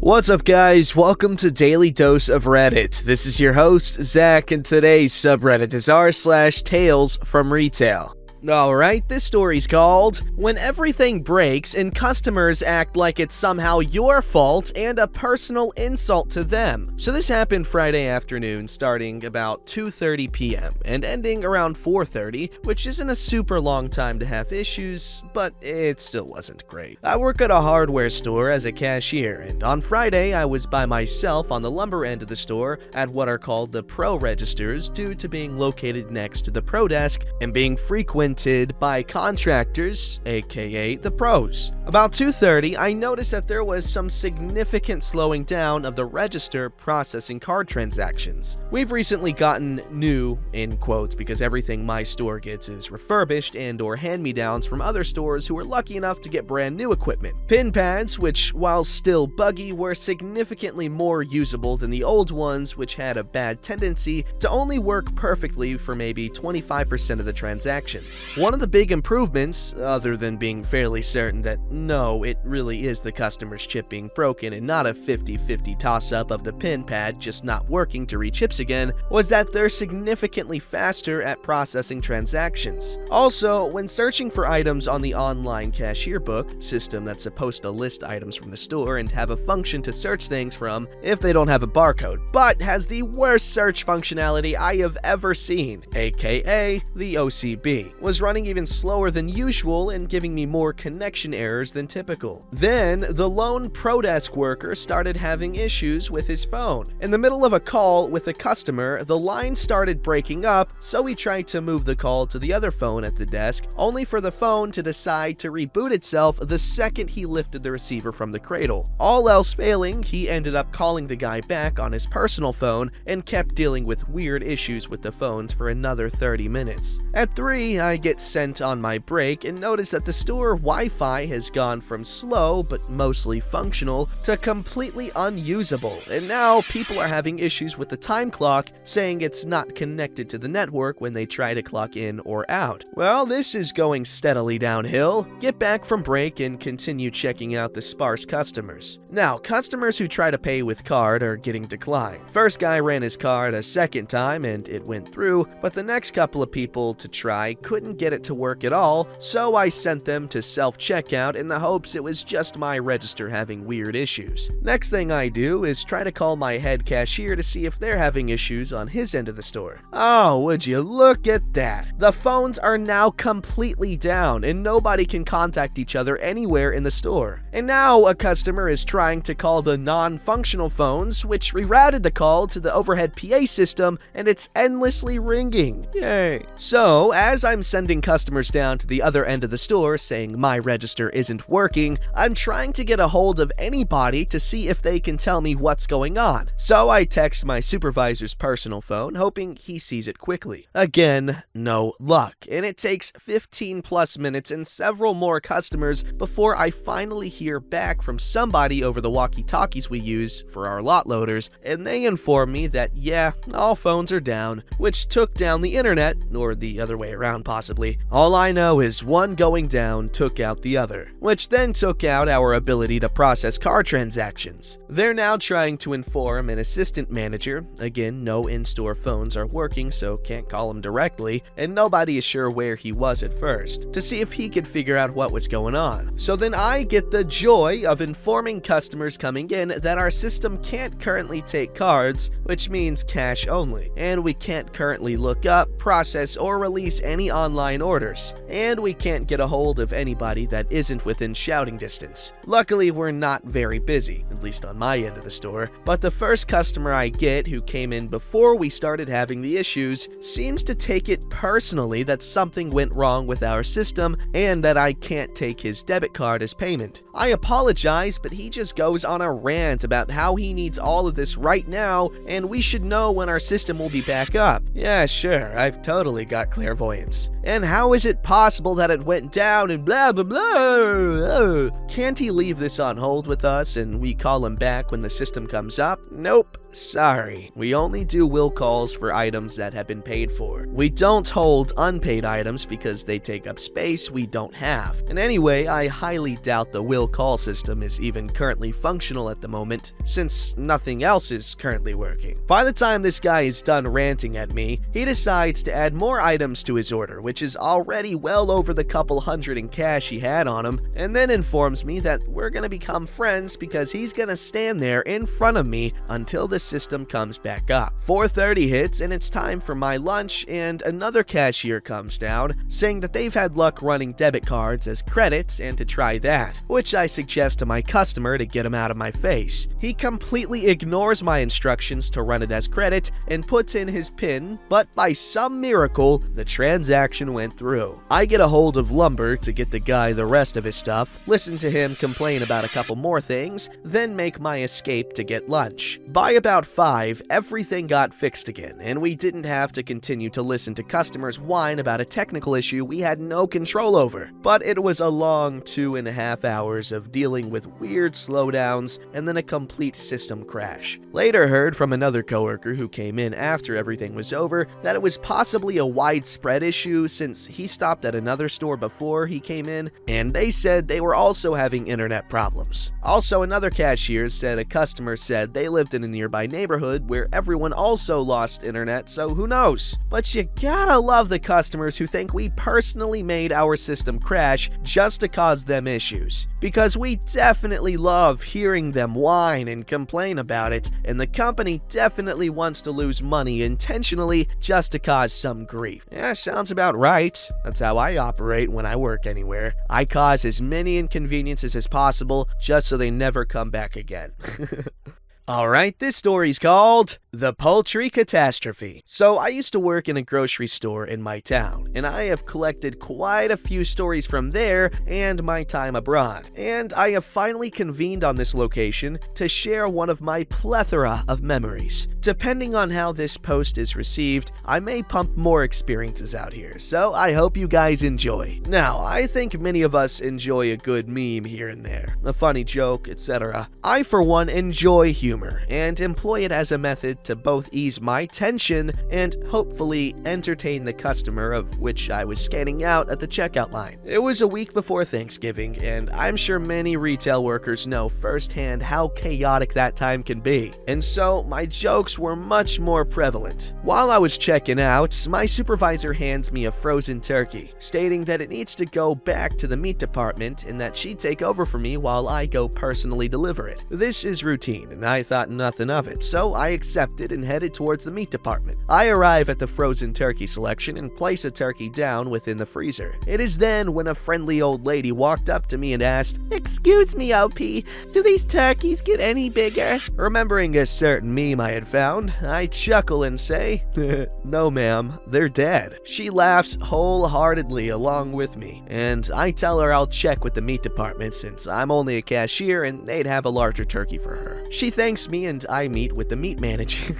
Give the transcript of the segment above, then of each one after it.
What's up, guys? Welcome to Daily Dose of Reddit. This is your host, Zach, and today's subreddit is r/TalesFromRetail. Alright, this story's called When Everything Breaks and Customers Act Like It's Somehow Your Fault and a Personal Insult to Them. So this happened Friday afternoon, starting about 2:30 p.m. and ending around 4:30, which isn't a super long time to have issues, but it still wasn't great. I work at a hardware store as a cashier, and on Friday I was by myself on the lumber end of the store at what are called the pro registers due to being located next to the pro desk and being frequent by contractors, aka the pros. About 2:30, I noticed that there was some significant slowing down of the register processing card transactions. We've recently gotten new, in quotes, because everything my store gets is refurbished and or hand-me-downs from other stores who were lucky enough to get brand new equipment. Pin pads, which while still buggy, were significantly more usable than the old ones, which had a bad tendency to only work perfectly for maybe 25% of the transactions. One of the big improvements, other than being fairly certain that no, it really is the customer's chip being broken and not a 50-50 toss-up of the pin pad just not working to re-chips again, was that they're significantly faster at processing transactions. Also, when searching for items on the online cashier book, system that's supposed to list items from the store and have a function to search things from if they don't have a barcode, but has the worst search functionality I have ever seen, aka the OCB, was running even slower than usual and giving me more connection errors than typical. Then, the lone pro desk worker started having issues with his phone. In the middle of a call with a customer, the line started breaking up, so he tried to move the call to the other phone at the desk, only for the phone to decide to reboot itself the second he lifted the receiver from the cradle. All else failing, he ended up calling the guy back on his personal phone and kept dealing with weird issues with the phones for another 30 minutes. At 3, I get sent on my break and notice that the store Wi-Fi has gone from slow but mostly functional to completely unusable, and now people are having issues with the time clock, saying it's not connected to the network when they try to clock in or out. Well, this is going steadily downhill. Get back from break and continue checking out the sparse customers. Now, customers who try to pay with card are getting declined. First guy ran his card a second time and it went through, but the next couple of people to try couldn't get it to work at all, so I sent them to self-checkout in the hopes it was just my register having weird issues. Next thing I do is try to call my head cashier to see if they're having issues on his end of the store. Oh, would you look at that? The phones are now completely down and nobody can contact each other anywhere in the store. And now a customer is trying to call the non-functional phones, which rerouted the call to the overhead PA system, and it's endlessly ringing. Yay. So, as I'm sending customers down to the other end of the store saying my register isn't working, I'm trying to get a hold of anybody to see if they can tell me what's going on. So I text my supervisor's personal phone, hoping he sees it quickly. Again, no luck, and it takes 15 plus minutes and several more customers before I finally hear back from somebody over the walkie-talkies we use for our lot loaders, and they inform me that yeah, all phones are down, which took down the internet, or the other way around possibly. All I know is one going down took out the other, which then took out our ability to process card transactions. They're now trying to inform an assistant manager, again no in-store phones are working so can't call him directly, and nobody is sure where he was at first, to see if he could figure out what was going on. So then I get the joy of informing customers coming in that our system can't currently take cards, which means cash only, and we can't currently look up, process, or release any online orders, and we can't get a hold of anybody that isn't within shouting distance. Luckily, we're not very busy, at least on my end of the store, but the first customer I get who came in before we started having the issues seems to take it personally that something went wrong with our system and that I can't take his debit card as payment. I apologize, but he just goes on a rant about how he needs all of this right now and we should know when our system will be back up. Yeah, sure, I've totally got clairvoyance. And how is it possible that it went down and blah blah blah? Can't he leave this on hold with us and we call him back when the system comes up? Nope. Sorry, we only do will calls for items that have been paid for. We don't hold unpaid items because they take up space we don't have. And anyway, I highly doubt the will call system is even currently functional at the moment, since nothing else is currently working. By the time this guy is done ranting at me, he decides to add more items to his order, which is already well over the couple hundred in cash he had on him, and then informs me that we're gonna become friends because he's gonna stand there in front of me until the system comes back up. 4:30 hits and it's time for my lunch, and another cashier comes down saying that they've had luck running debit cards as credits and to try that, which I suggest to my customer to get him out of my face. He completely ignores my instructions to run it as credit and puts in his PIN, but by some miracle, the transaction went through. I get a hold of Lumber to get the guy the rest of his stuff, listen to him complain about a couple more things, then make my escape to get lunch. By about 5, everything got fixed again, and we didn't have to continue to listen to customers whine about a technical issue we had no control over. But it was a long 2.5 hours of dealing with weird slowdowns and then a complete system crash. Later heard from another coworker who came in after everything was over that it was possibly a widespread issue since he stopped at another store before he came in, and they said they were also having internet problems. Also, another cashier said a customer said they lived in a nearby neighborhood where everyone also lost internet, so who knows? But you gotta love the customers who think we personally made our system crash just to cause them issues, because we definitely love hearing them whine and complain about it, and the company definitely wants to lose money intentionally just to cause some grief. Yeah, sounds about right. That's how I operate when I work anywhere. I cause as many inconveniences as possible just so they never come back again. Alright, this story's called The Poultry Catastrophe. So I used to work in a grocery store in my town, and I have collected quite a few stories from there and my time abroad. And I have finally convened on this location to share one of my plethora of memories. Depending on how this post is received, I may pump more experiences out here, so I hope you guys enjoy. Now, I think many of us enjoy a good meme here and there, a funny joke, etc. I, for one, enjoy humor and employ it as a method to both ease my tension and hopefully entertain the customer of which I was scanning out at the checkout line. It was a week before Thanksgiving, and I'm sure many retail workers know firsthand how chaotic that time can be, and so my jokes were much more prevalent. While I was checking out, my supervisor hands me a frozen turkey, stating that it needs to go back to the meat department and that she'd take over for me while I go personally deliver it. This is routine, and I thought nothing of it, so I accepted and headed towards the meat department. I arrive at the frozen turkey selection and place a turkey down within the freezer. It is then when a friendly old lady walked up to me and asked, "Excuse me, OP, do these turkeys get any bigger?" Remembering a certain meme I had found, I chuckle and say, "No ma'am, they're dead." She laughs wholeheartedly along with me, and I tell her I'll check with the meat department since I'm only a cashier and they'd have a larger turkey for her. She thanks me and I meet with the meat manager.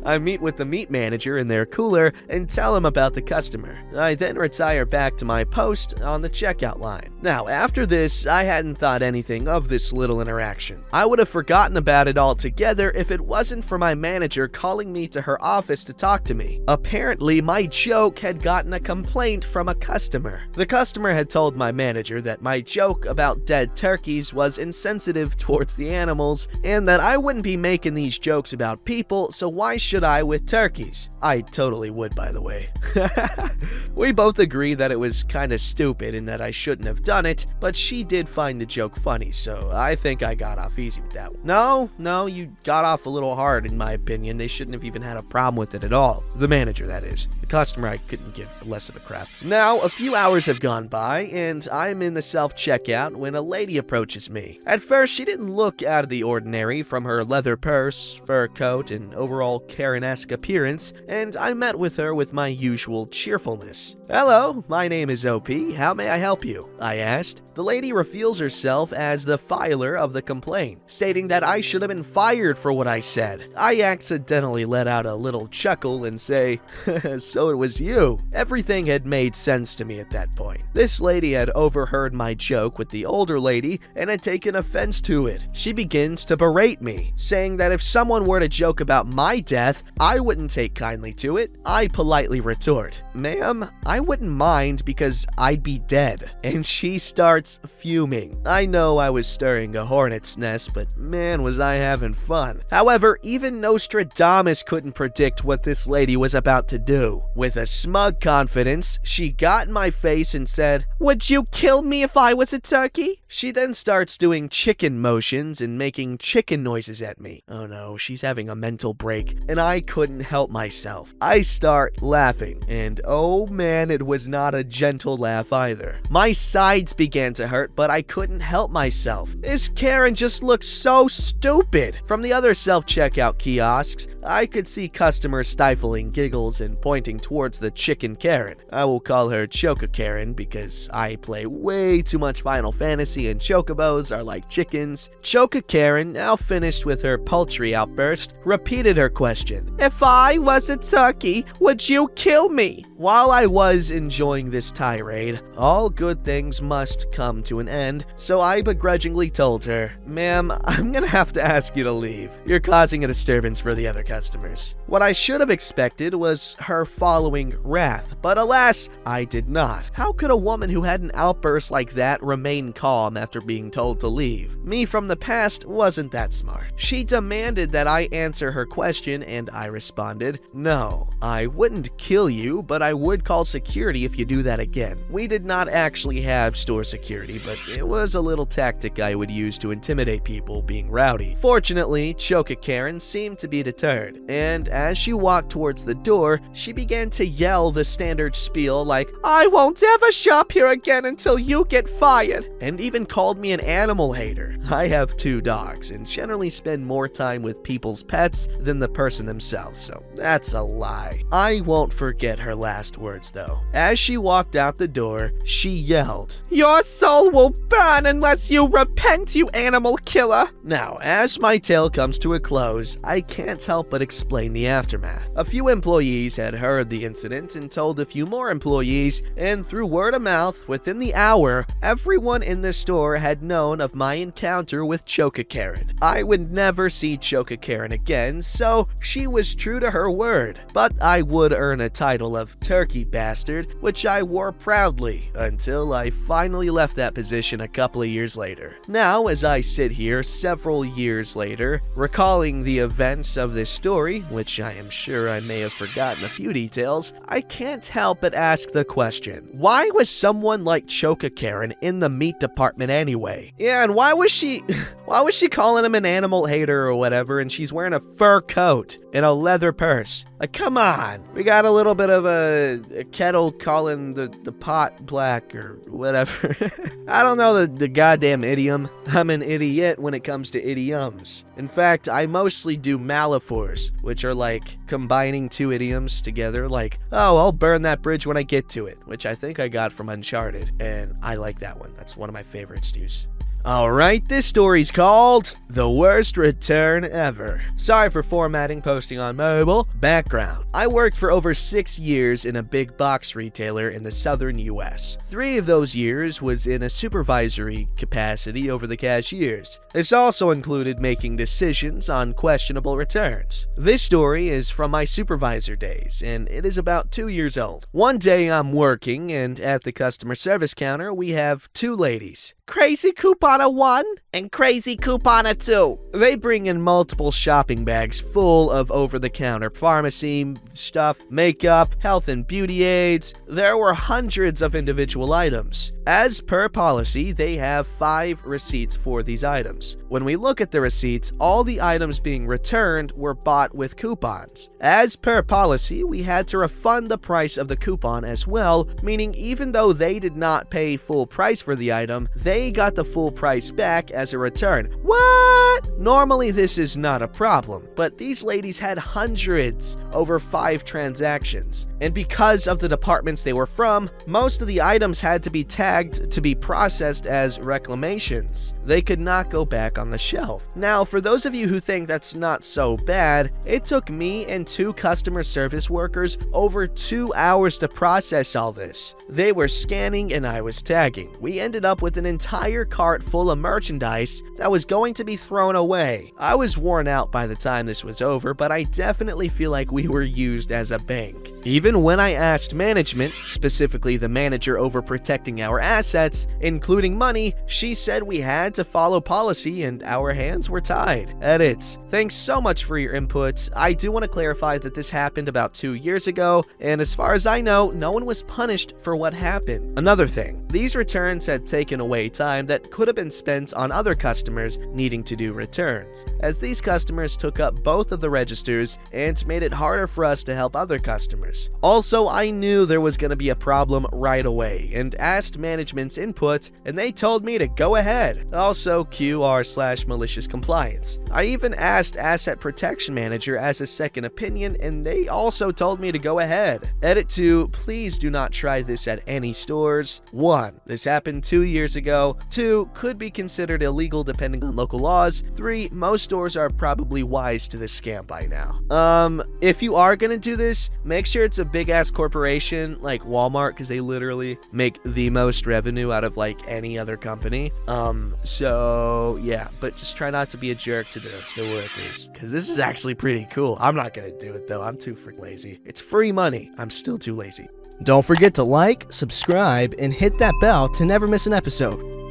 I meet with the meat manager in their cooler and tell him about the customer. I then retire back to my post on the checkout line. Now, after this, I hadn't thought anything of this little interaction. I would have forgotten about it altogether if it wasn't for my manager calling me to her office to talk to me. Apparently, my joke had gotten a complaint from a customer. The customer had told my manager that my joke about dead turkeys was insensitive towards the animals, and that I wouldn't be making these jokes about people, so why should I with turkeys? I totally would, by the way. We both agree that it was kinda stupid and that I shouldn't have done it, but she did find the joke funny, so I think I got off easy with that one. No, you got off a little hard in my opinion. They shouldn't have even had a problem with it at all. The manager, that is. The customer, I couldn't give less of a crap. Now, a few hours have gone by, and I'm in the self-checkout when a lady approaches me. At first, she didn't look out of the ordinary from her leather purse, fur coat, and overall Karen-esque appearance, and I met with her with my usual cheerfulness. "Hello, my name is OP. How may I help you?" I asked. The lady reveals herself as the filer of the complaint, stating that I should have been fired for what I said. I accidentally let out a little chuckle and say, "So it was you." Everything had made sense to me at that point. This lady had overheard my joke with the older lady and had taken offense to it. She begins to berate me, saying that if someone were to joke about my death, I wouldn't take kindly to it. I politely retort, "Ma'am, I wouldn't mind because I'd be dead." And she starts fuming. I know I was stirring a hornet's nest, but man, was I having fun. However, even Nostradamus couldn't predict what this lady was about to do. With a smug confidence, she got in my face and said, "Would you kill me if I was a turkey?" She then starts doing chicken motions and making chicken noises at me. Oh no, she's having a mental break, and I couldn't help myself. I start laughing, and oh man, it was not a gentle laugh either. My sides began to hurt, but I couldn't help myself. This Karen just looked so stupid. From the other self-checkout kiosks, I could see customers stifling giggles and pointing towards the chicken Karen. I will call her Choca Karen because I play way too much Final Fantasy and chocobos are like chickens. Choca Karen, now finished with her poultry outburst, repeated her question. "If I was a turkey, would you kill me?" While I was enjoying this tirade, all good things must come to an end, so I begrudgingly told her, "Ma'am, I'm gonna have to ask you to leave. You're causing a disturbance for the other customers." What I should have expected was her following wrath, but alas, I did not. How could a woman who had an outburst like that remain calm after being told to leave? Me from the past wasn't that smart. She demanded that I answer her question, and I responded, "No, I wouldn't kill you, but I would call security if you do that again." We did not actually have store security, but it was a little tactic I would use to intimidate people being rowdy. Fortunately, Choca Karen seemed to be deterred, and as she walked towards the door, she began to yell the standard spiel like, "I won't ever shop here again until you get fired," and even called me an animal hater. I have 2 dogs and generally spend more time with people's pets than the person themselves, so that's a lie. I won't forget her last words though. As she walked out the door, she yelled, "Your soul will burn unless you repent, you animal killer." Now, as my tale comes to a close, I can't help but explain the aftermath. A few employees had heard the incident and told a few more employees, and through word of mouth, within the hour, everyone in the store had known of my encounter with Choca Karen. I would never see Choca Karen again, so she was true to her word. But I would earn a title of Turkey Bastard, which I wore proudly until I finally left that position a couple of years later. Now, as I sit here several years later, recalling the events of this story, which I am sure I may have forgotten a few details, I can't help but ask the question, why was someone like Choca Karen in the meat department anyway? Yeah, and why was she calling him an animal hater or whatever, and she's wearing a fur coat and a leather purse? Like, come on. We got a little bit of a kettle calling the pot black or whatever. I don't know the goddamn idiom. I'm an idiot when it comes to idioms. In fact, I mostly do malaphors, which are like combining 2 idioms together, like, "Oh, I'll burn that bridge when I get to it," which I think I got from Uncharted, and I like that one. That's one of my favorites, dudes. Alright, this story's called The Worst Return Ever. Sorry for formatting posting on mobile. Background. I worked for over 6 years in a big box retailer in the southern US. 3 of those years was in a supervisory capacity over the cashiers. This also included making decisions on questionable returns. This story is from my supervisor days, and it is about 2 years old. One day I'm working, and at the customer service counter we have 2 ladies. Crazy Couponer 1 and Crazy Couponer 2. They bring in multiple shopping bags full of over-the-counter pharmacy stuff, makeup, health and beauty aids. There were hundreds of individual items. As per policy, they have 5 receipts for these items. When we look at the receipts, all the items being returned were bought with coupons. As per policy, we had to refund the price of the coupon as well, meaning even though they did not pay full price for the item, they got the full price back as a return. What? Normally this is not a problem, but these ladies had hundreds over 5 transactions. And because of the departments they were from, most of the items had to be tagged to be processed as reclamations. They could not go back on the shelf. Now, for those of you who think that's not so bad, it took me and 2 customer service workers over 2 hours to process all this. They were scanning and I was tagging. We ended up with an entire cart full of merchandise that was going to be thrown away way. I was worn out by the time this was over, but I definitely feel like we were used as a bank. Even when I asked management, specifically the manager over protecting our assets, including money, she said we had to follow policy and our hands were tied. Edit. Thanks so much for your input. I do want to clarify that this happened about 2 years ago, and as far as I know, no one was punished for what happened. Another thing, these returns had taken away time that could have been spent on other customers needing to do returns, as these customers took up both of the registers and made it harder for us to help other customers. Also, I knew there was going to be a problem right away and asked management's input, and they told me to go ahead. Also, QR/malicious compliance. I even asked Asset Protection Manager as a second opinion, and they also told me to go ahead. Edit 2, please do not try this at any stores. 1. This happened 2 years ago. 2. Could be considered illegal depending on local laws. 3. Most stores are probably wise to this scam by now. If you are gonna do this, make sure it's a big ass corporation like Walmart, because they literally make the most revenue out of like any other company. So yeah, but just try not to be a jerk to the workers, because this is actually pretty cool. I'm not gonna do it though. I'm too freaking lazy. It's free money. I'm still too lazy. Don't forget to like, subscribe, and hit that bell to never miss an episode.